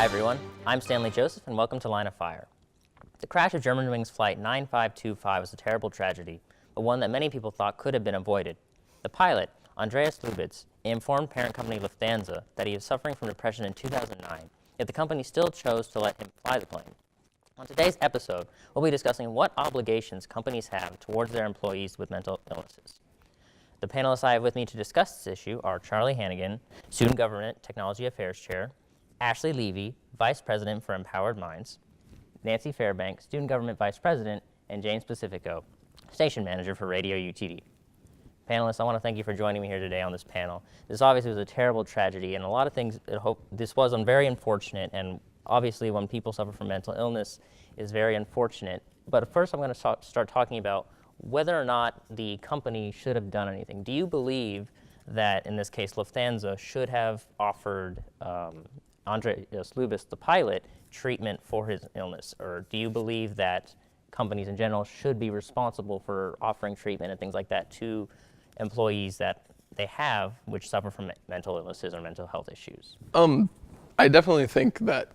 everyone, I'm Stanley Joseph and welcome to Line of Fire. The crash of Germanwings Flight 9525 was a terrible tragedy, but one that many people thought could have been avoided. The pilot, Andreas Lubitz, informed parent company Lufthansa that he was suffering from depression in 2009, yet the company still chose to let him fly the plane. On today's episode, we'll be discussing what obligations companies have towards their employees with mental illnesses. The panelists I have with me to discuss this issue are Charlie Hannigan, Student Government Technology Affairs Chair, Ashley Levy, Vice President for Empowered Minds, Nancy Fairbank, Student Government Vice President, and James Pacifico, Station Manager for Radio UTD. Panelists, I want to thank you for joining me here today on this panel. This obviously was a terrible tragedy, and a lot of things, this was very unfortunate, and obviously when people suffer from mental illness is very unfortunate. But first I'm going to start talking about whether or not the company should have done anything. Do you believe that, in this case, Lufthansa should have offered Andreas Lubitz, the pilot, treatment for his illness? Or do you believe that companies in general should be responsible for offering treatment and things like that to employees that they have which suffer from mental illnesses or mental health issues? I definitely think that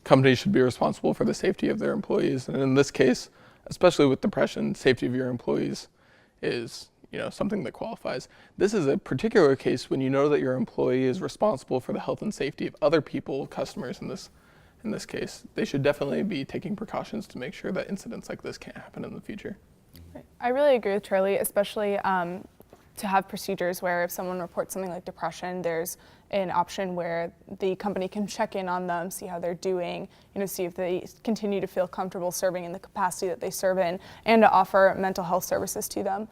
companies should be responsible for the safety of their employees. And in this case, especially with depression, safety of your employees is something that qualifies. This is a particular case when you know that your employee is responsible for the health and safety of other people, customers in this case. They should definitely be taking precautions to make sure that incidents like this can't happen in the future. I really agree with Charlie, especially to have procedures where if someone reports something like depression, there's an option where the company can check in on them, see how they're doing, see if they continue to feel comfortable serving in the capacity that they serve in, and to offer mental health services to them.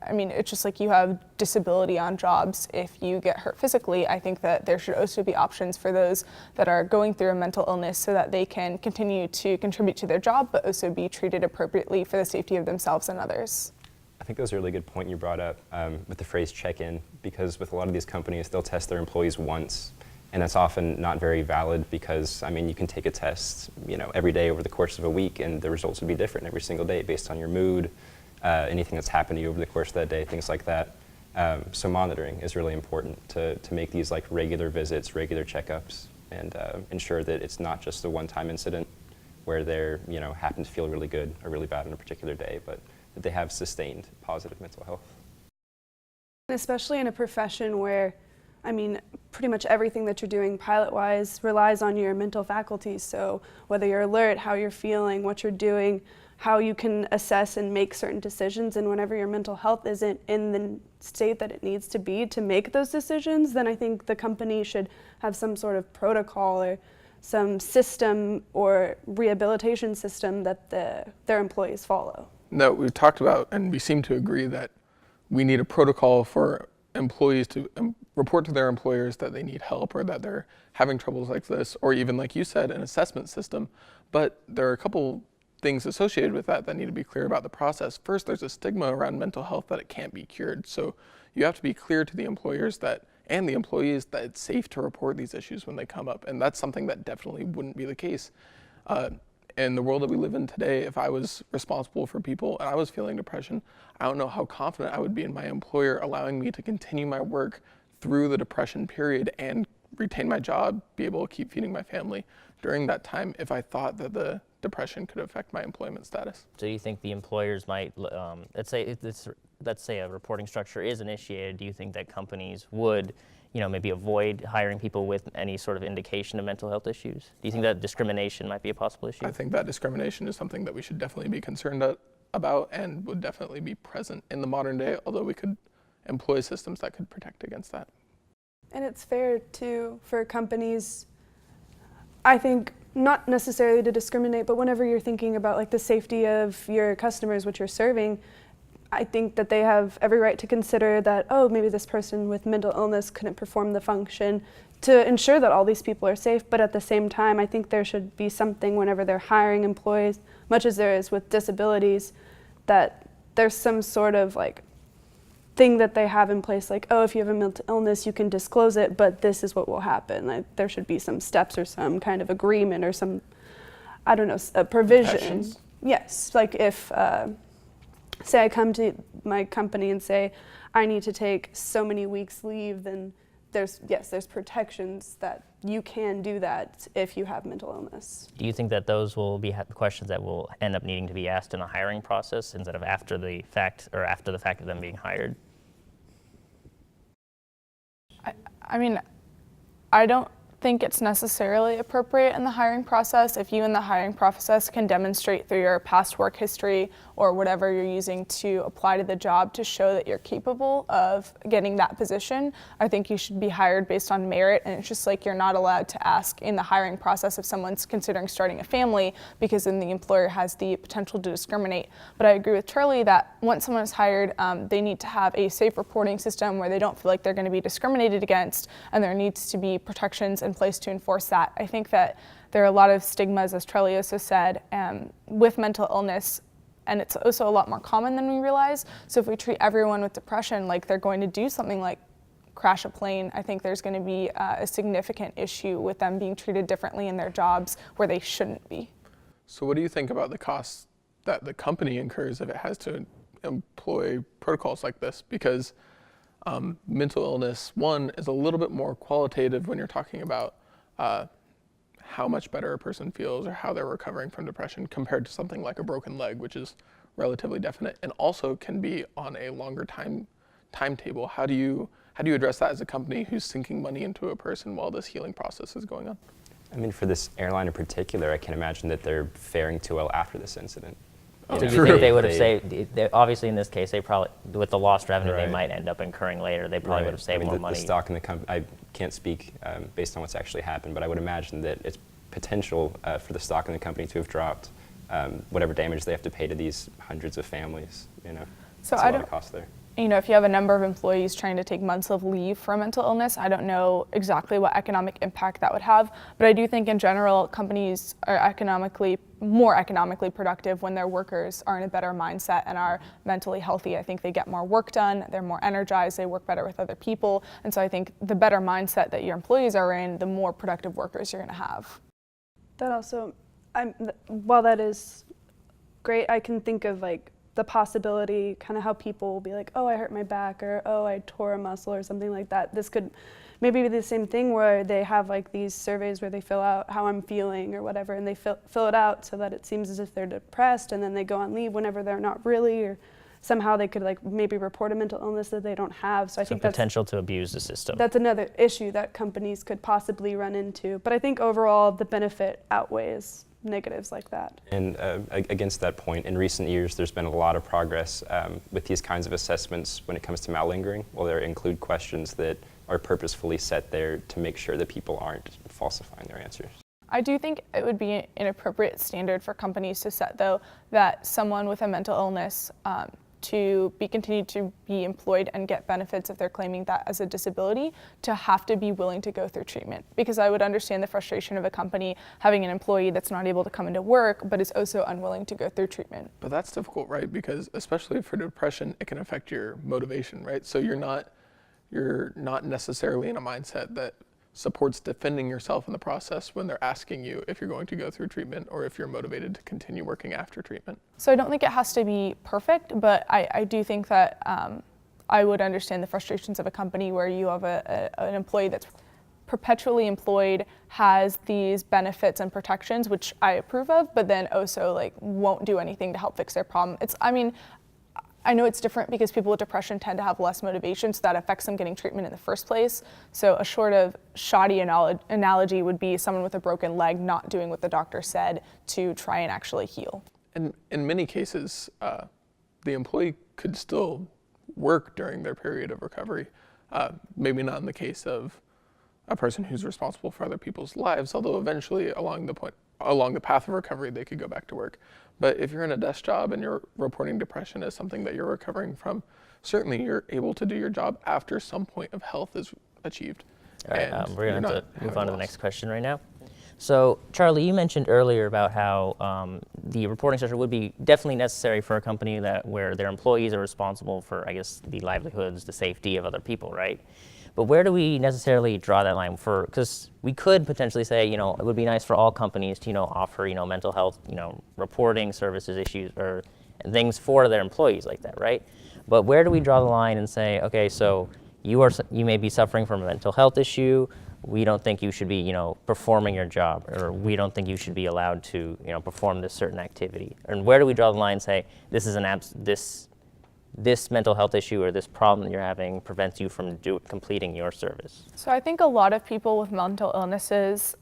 It's just like you have disability on jobs. If you get hurt physically, I think that there should also be options for those that are going through a mental illness so that they can continue to contribute to their job, but also be treated appropriately for the safety of themselves and others. I think that was a really good point you brought up with the phrase check-in, because with a lot of these companies, they'll test their employees once, and that's often not very valid because, you can take a test, every day over the course of a week, and the results would be different every single day based on your mood, anything that's happened to you over the course of that day, things like that. So monitoring is really important to make these like regular visits, regular checkups, and ensure that it's not just a one-time incident where they're, happen to feel really good or really bad on a particular day, but that they have sustained positive mental health. Especially in a profession where, pretty much everything that you're doing pilot-wise relies on your mental faculties. So whether you're alert, how you're feeling, what you're doing, how you can assess and make certain decisions, and whenever your mental health isn't in the state that it needs to be to make those decisions, then I think the company should have some sort of protocol or some system or rehabilitation system that their employees follow. No, we've talked about, and we seem to agree that we need a protocol for employees to report to their employers that they need help or that they're having troubles like this, or even, like you said, an assessment system. But there are a couple things associated with that need to be clear about the process. First, there's a stigma around mental health that it can't be cured. So you have to be clear to the employers and the employees that it's safe to report these issues when they come up. And that's something that definitely wouldn't be the case. In the world that we live in today, if I was responsible for people and I was feeling depression, I don't know how confident I would be in my employer allowing me to continue my work through the depression period and retain my job, be able to keep feeding my family during that time if I thought that the depression could affect my employment status. Do you think the employers might, let's say a reporting structure is initiated, do you think that companies would maybe avoid hiring people with any sort of indication of mental health issues? Do you think that discrimination might be a possible issue? I think that discrimination is something that we should definitely be concerned about and would definitely be present in the modern day, although we could employ systems that could protect against that. And it's fair for companies, I think, not necessarily to discriminate, but whenever you're thinking about like the safety of your customers, which you're serving, I think that they have every right to consider that, maybe this person with mental illness couldn't perform the function, to ensure that all these people are safe. But at the same time, I think there should be something whenever they're hiring employees, much as there is with disabilities, that there's some sort of like thing that they have in place, like, if you have a mental illness, you can disclose it, but this is what will happen. Like, there should be some steps or some kind of agreement or some, a provision. Protections. Yes, like if, say I come to my company and say, I need to take so many weeks leave, then there's protections that you can do that if you have mental illness. Do you think that those will be questions that will end up needing to be asked in a hiring process instead of after the fact of them being hired? I mean, I don't think it's necessarily appropriate in the hiring process. If you in the hiring process can demonstrate through your past work history or whatever you're using to apply to the job to show that you're capable of getting that position, I think you should be hired based on merit. And it's just like you're not allowed to ask in the hiring process if someone's considering starting a family, because then the employer has the potential to discriminate. But I agree with Charlie that once someone is hired, they need to have a safe reporting system where they don't feel like they're going to be discriminated against, and there needs to be protections in place to enforce that. I think that there are a lot of stigmas, as Charlie also said, with mental illness, and it's also a lot more common than we realize. So if we treat everyone with depression like they're going to do something like crash a plane, I think there's going to be a significant issue with them being treated differently in their jobs where they shouldn't be. So what do you think about the costs that the company incurs if it has to employ protocols like this? Because mental illness, one, is a little bit more qualitative when you're talking about how much better a person feels or how they're recovering from depression compared to something like a broken leg, which is relatively definite and also can be on a longer timetable. How do you address that as a company who's sinking money into a person while this healing process is going on? I mean, for this airline in particular, I can imagine that they're faring too well after this incident. Do you think they would have saved, obviously in this case, they probably, with the lost revenue they might end up incurring later, they probably would have saved more money. The stock in the company, I can't speak based on what's actually happened, but I would imagine that it's potential for the stock in the company to have dropped whatever damage they have to pay to these hundreds of families, So That's a lot of cost there. If you have a number of employees trying to take months of leave for mental illness, I don't know exactly what economic impact that would have, but I do think in general companies are more economically productive when their workers are in a better mindset and are mentally healthy. I think they get more work done, they're more energized, they work better with other people, and so I think the better mindset that your employees are in, the more productive workers you're going to have. That also, while that is great, I can think of the possibility, kind of how people will be like, oh, I hurt my back, or oh, I tore a muscle or something like that. This could maybe be the same thing where they have these surveys where they fill out how I'm feeling or whatever, and they fill it out so that it seems as if they're depressed, and then they go on leave whenever they're not really, or somehow they could maybe report a mental illness that they don't have. So I think potential to abuse the system. That's another issue that companies could possibly run into. But I think overall the benefit outweighs negatives like that. And against that point, in recent years, there's been a lot of progress with these kinds of assessments when it comes to malingering. Well, there include questions that are purposefully set there to make sure that people aren't falsifying their answers. I do think it would be an appropriate standard for companies to set, though, that someone with a mental illness to be continued to be employed and get benefits if they're claiming that as a disability, to have to be willing to go through treatment. Because I would understand the frustration of a company having an employee that's not able to come into work, but is also unwilling to go through treatment. But that's difficult, right? Because especially for depression, it can affect your motivation, right? So you're not necessarily in a mindset that supports defending yourself in the process when they're asking you if you're going to go through treatment or if you're motivated to continue working after treatment. So I don't think it has to be perfect, but I do think that I would understand the frustrations of a company where you have an employee that's perpetually employed, has these benefits and protections, which I approve of, but then also won't do anything to help fix their problem. I know it's different because people with depression tend to have less motivation, so that affects them getting treatment in the first place. So a shoddy analogy would be someone with a broken leg not doing what the doctor said to try and actually heal. And in many cases, the employee could still work during their period of recovery. Maybe not in the case of a person who's responsible for other people's lives, although eventually along the path of recovery, they could go back to work. But if you're in a desk job and you're reporting depression as something that you're recovering from, certainly you're able to do your job after some point of health is achieved. All right, we're going to move on to the next question right now. So, Charlie, you mentioned earlier about how the reporting structure would be definitely necessary for a company where their employees are responsible for, I guess, the livelihoods, the safety of other people, right? But where do we necessarily draw that line? Because we could potentially say, it would be nice for all companies to, offer, mental health, reporting services, issues, or things for their employees like that, right? But where do we draw the line and say, okay, so, you may be suffering from a mental health issue. We don't think you should be, performing your job, or we don't think you should be allowed to, perform this certain activity. And where do we draw the line and say this is this mental health issue or this problem that you're having prevents you from completing your service? So I think a lot of people with mental illnesses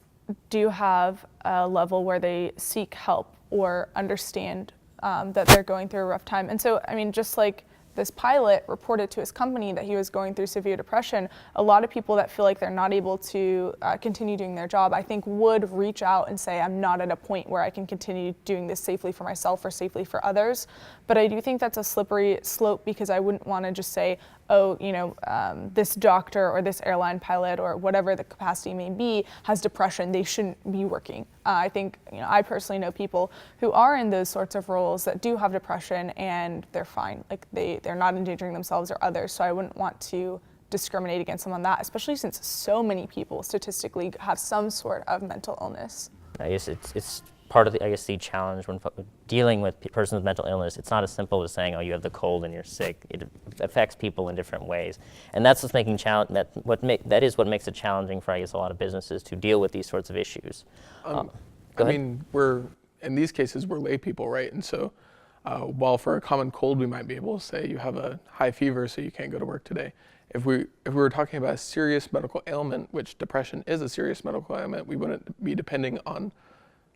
do have a level where they seek help or understand that they're going through a rough time. And so, I mean, just like this pilot reported to his company that he was going through severe depression, a lot of people that feel like they're not able to continue doing their job, I think would reach out and say, I'm not at a point where I can continue doing this safely for myself or safely for others. But I do think that's a slippery slope, because I wouldn't want to just say, oh, this doctor or this airline pilot or whatever the capacity may be has depression, they shouldn't be working. I think, I personally know people who are in those sorts of roles that do have depression and they're fine. Like they're not endangering themselves or others. So I wouldn't want to discriminate against them on that, especially since so many people statistically have some sort of mental illness. I guess it's part of the challenge when dealing with persons with mental illness. It's not as simple as saying, oh, you have the cold and you're sick. It affects people in different ways, and that's what's making that is what makes it challenging for, I guess, a lot of businesses to deal with these sorts of issues. Go ahead. mean, in these cases, we're lay people, right? And so while for a common cold, we might be able to say you have a high fever, so you can't go to work today. If we were talking about a serious medical ailment, which depression is a serious medical ailment, we wouldn't be depending on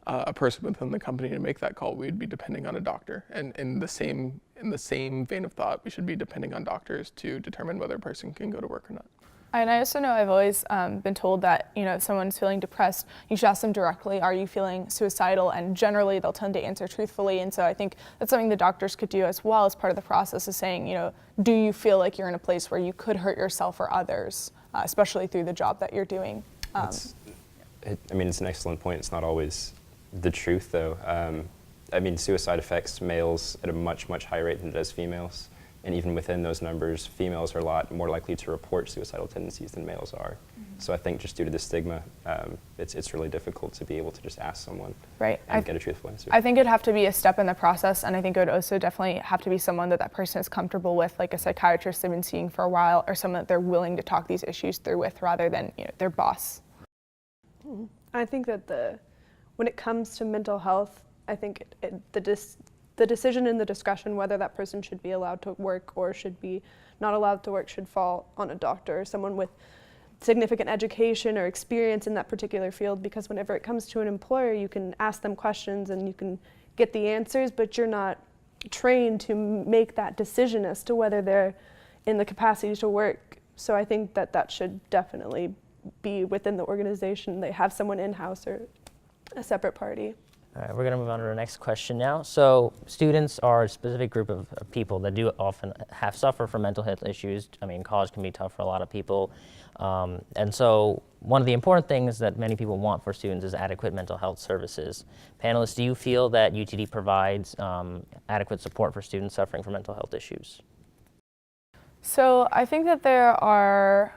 a person within the company to make that call. We'd be depending on a doctor. And in the same vein of thought, we should be depending on doctors to determine whether a person can go to work or not. And I also know I've always been told that, if someone's feeling depressed, you should ask them directly, are you feeling suicidal? And generally they'll tend to answer truthfully. And so I think that's something the doctors could do as well as part of the process, is saying, do you feel like you're in a place where you could hurt yourself or others, especially through the job that you're doing? It's an excellent point. It's not always the truth, though. Suicide affects males at a much, much higher rate than it does females. And even within those numbers, females are a lot more likely to report suicidal tendencies than males are. Mm-hmm. So I think just due to the stigma, it's really difficult to be able to just ask someone and get a truthful answer. I think it'd have to be a step in the process, and I think it would also definitely have to be someone that person is comfortable with, like a psychiatrist they've been seeing for a while, or someone that they're willing to talk these issues through with, rather than their boss. I think that when it comes to mental health, I think the decision and the discussion whether that person should be allowed to work or should be not allowed to work should fall on a doctor or someone with significant education or experience in that particular field, because whenever it comes to an employer, you can ask them questions and you can get the answers, but you're not trained to make that decision as to whether they're in the capacity to work. So I think that should definitely be within the organization. They have someone in-house or a separate party. All right, we're going to move on to the next question now. So students are a specific group of people that do often suffer from mental health issues. College can be tough for a lot of people. And so one of the important things that many people want for students is adequate mental health services. Panelists, do you feel that UTD provides adequate support for students suffering from mental health issues? So I think that there are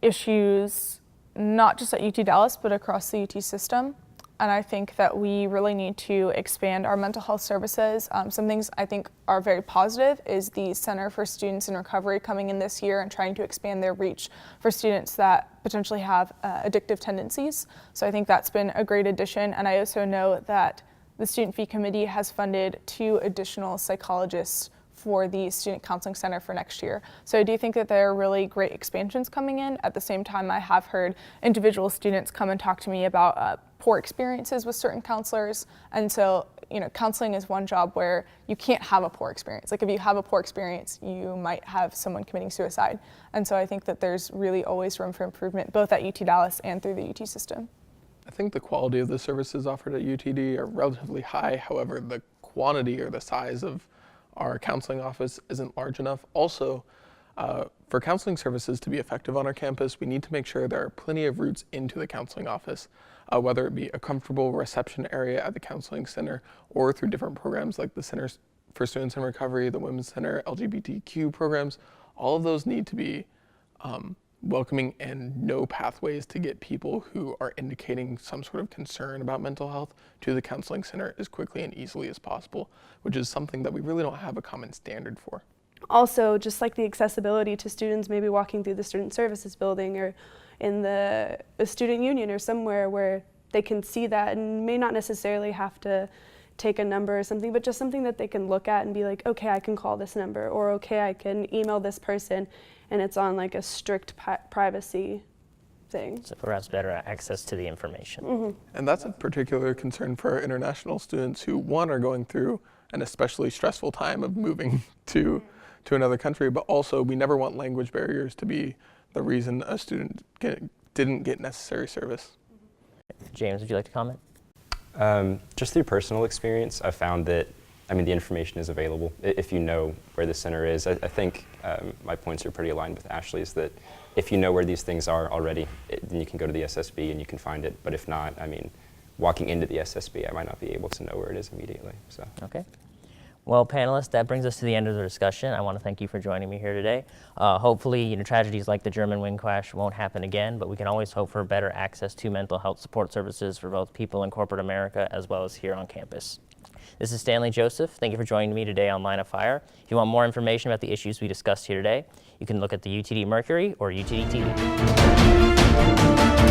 issues not just at UT Dallas, but across the UT system. And I think that we really need to expand our mental health services. Some things I think are very positive is the Center for Students in Recovery coming in this year and trying to expand their reach for students that potentially have addictive tendencies. So I think that's been a great addition. And I also know that the Student Fee Committee has funded 2 additional psychologists for the Student Counseling Center for next year. So I do think that there are really great expansions coming in. At the same time, I have heard individual students come and talk to me about poor experiences with certain counselors. And so, counseling is one job where you can't have a poor experience. Like if you have a poor experience, you might have someone committing suicide. And so I think that there's really always room for improvement, both at UT Dallas and through the UT system. I think the quality of the services offered at UTD are relatively high. However, the quantity or the size of our counseling office isn't large enough. Also, for counseling services to be effective on our campus, we need to make sure there are plenty of routes into the counseling office, whether it be a comfortable reception area at the counseling center or through different programs like the Center for Students in Recovery, the Women's Center, LGBTQ programs. All of those need to be welcoming and know pathways to get people who are indicating some sort of concern about mental health to the counseling center as quickly and easily as possible, which is something that we really don't have a common standard for. Also, just like the accessibility to students maybe walking through the student services building or in the student union or somewhere where they can see that and may not necessarily have to take a number or something, but just something that they can look at and be like, okay, I can call this number, or okay, I can email this person, and it's on like a strict privacy thing. So perhaps better access to the information. And that's a particular concern for our international students who, one, are going through an especially stressful time of moving to another country, but also we never want language barriers to be the reason a student didn't get necessary service. James, would you like to comment? Just through personal experience, I've found that, the information is available if you know where the center is. I think my points are pretty aligned with Ashley's, that if you know where these things are already, then you can go to the SSB and you can find it. But if not, walking into the SSB, I might not be able to know where it is immediately. So. Okay. Well, panelists, that brings us to the end of the discussion. I want to thank you for joining me here today. Hopefully, tragedies like the German wing crash won't happen again, but we can always hope for better access to mental health support services for both people in corporate America as well as here on campus. This is Stanley Joseph. Thank you for joining me today on Line of Fire. If you want more information about the issues we discussed here today, you can look at the UTD Mercury or UTD TV.